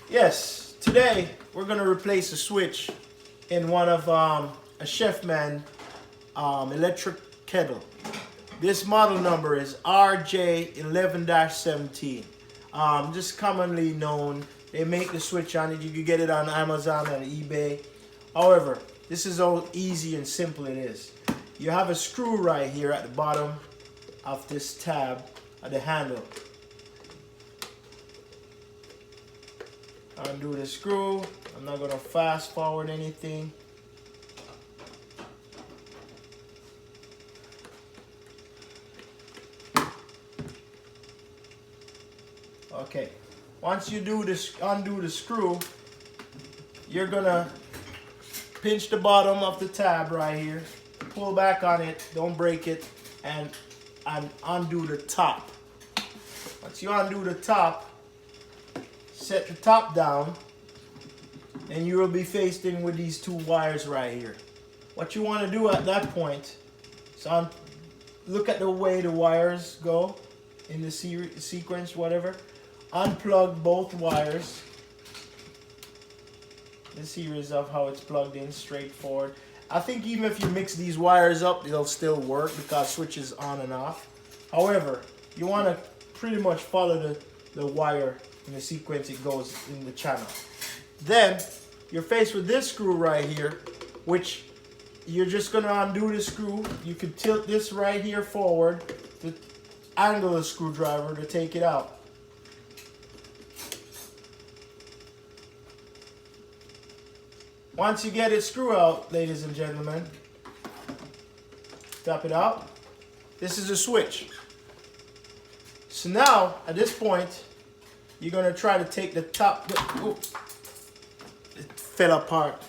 Yes, today we're gonna replace a switch in one of a Chefman electric kettle. This model number is RJ11-17. Just commonly known. They make the switch on it. You can get it on Amazon and eBay. However, this is how easy and simple it is. You have a screw right here at the bottom of this tab at the handle. Undo the screw. I'm not going to fast forward anything. Okay, once you do this, undo the screw, you're gonna pinch the bottom of the tab right here, pull back on it, don't break it, and undo the top. Once you undo the top, set the top down, and you will be faced in with these two wires right here. What you want to do at that point is look at the way the wires go in the sequence, whatever. Unplug both wires. The series of how it's plugged in, straightforward. I think even if you mix these wires up, it'll still work because switches on and off. However, you want to pretty much follow the wire in the sequence it goes in the channel. Then you're faced with this screw right here, which you're just going to undo the screw. You can tilt this right here forward to angle the screwdriver to take it out. Once you get it screw out, ladies and gentlemen, tap it out. This is a switch. So now, at this point, you're going to try to take the top. Oh, it fell apart.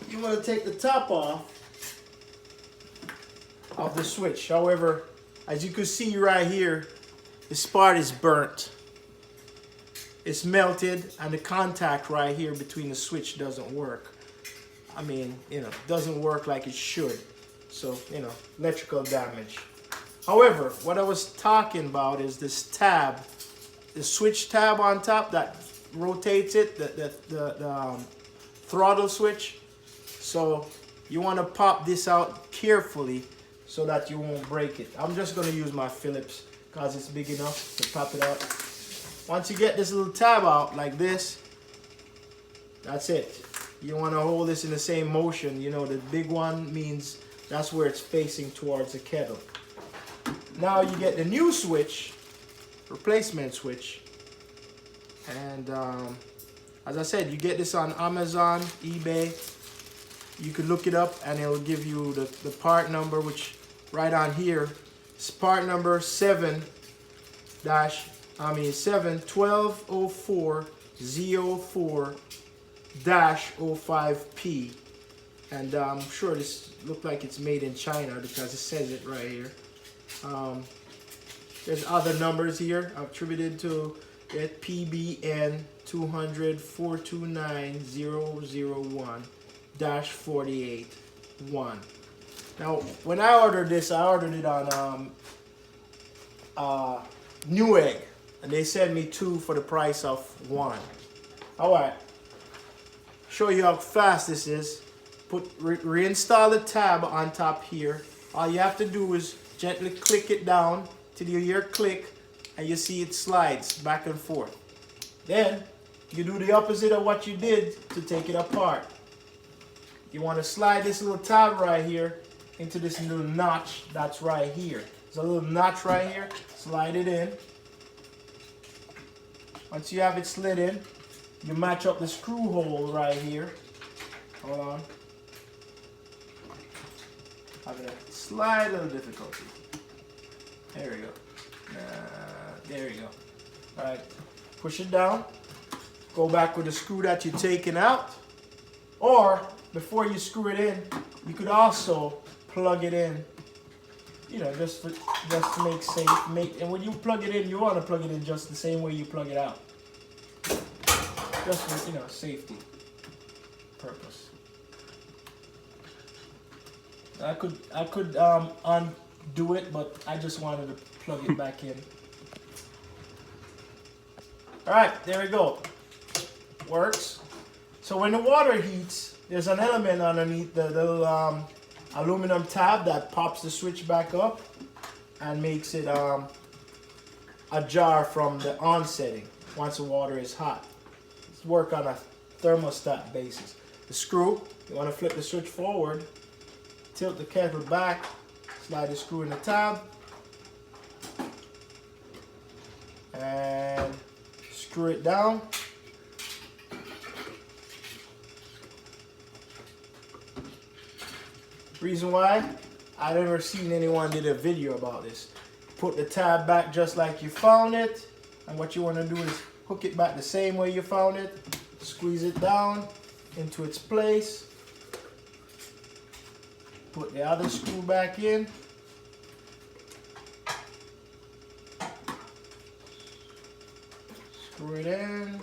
You want to take the top off of the switch. However, as you can see right here, this part is burnt. It's melted, and the contact right here between the switch doesn't work. I mean, doesn't work like it should. So, electrical damage. However, what I was talking about is this tab, the switch tab on top that rotates it, the throttle switch. So you want to pop this out carefully so that you won't break it. I'm just going to use my Phillips because it's big enough to pop it out. Once you get this little tab out like this, that's it. You want to hold this in the same motion. The big one means that's where it's facing towards the kettle. Now you get the new switch, replacement switch. And as I said, you get this on Amazon, eBay. You can look it up and it'll give you the part number, which right on here is part number 7-1204-Z04-05P, and I'm sure this looked like it's made in China because it says it right here. There's other numbers here attributed to it: PBN 200-429-001-481. Now, when I ordered this, I ordered it on Newegg, and they sent me 2 for the price of 1. All right, show you how fast this is. Reinstall the tab on top here. All you have to do is gently click it down till you hear click, and you see it slides back and forth. Then you do the opposite of what you did to take it apart. You want to slide this little tab right here into this little notch that's right here. There's a little notch right here. Slide it in. Once you have it slid in, you match up the screw hole right here. Hold on. Having a slight little difficulty. There we go. There we go. All right. Push it down. Go back with the screw that you're taking out. Or before you screw it in, you could also plug it in. Just to make safe. And when you plug it in, you want to plug it in just the same way you plug it out. Just for safety purpose. I could undo it, but I just wanted to plug it back in. All right, there we go. works. So when the water heats, there's an element underneath the little aluminum tab that pops the switch back up and makes it ajar from the on setting once the water is hot. It's work on a thermostat basis. The screw, you want to flip the switch forward, tilt the kettle back, slide the screw in the tab, and screw it down. Reason why, I've never seen anyone did a video about this. Put the tab back just like you found it, and what you want to do is hook it back the same way you found it, squeeze it down into its place, put the other screw back in, screw it in,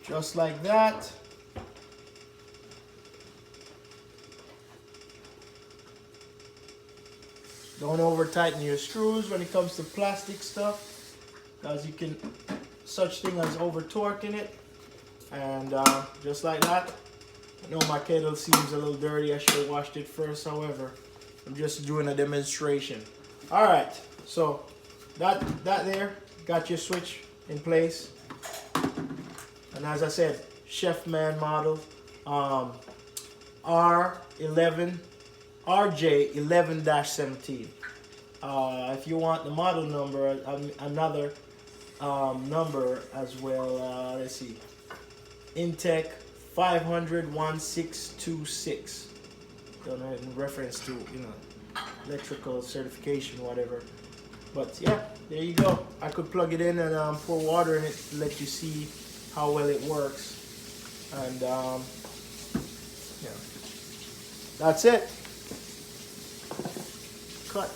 just like that. Don't over tighten your screws when it comes to plastic stuff, because you can such thing as over torquing it. And just like that. I know my kettle seems a little dirty. I should have washed it first. However, I'm just doing a demonstration. All right, so that there got your switch in place. And as I said, Chefman model RJ11-17. If you want the model number, another number as well. Let's see, Intech 500-1626. Don't know, in reference to electrical certification, whatever. But yeah, there you go. I could plug it in and pour water in it to let you see how well it works. And yeah, that's it. Cut.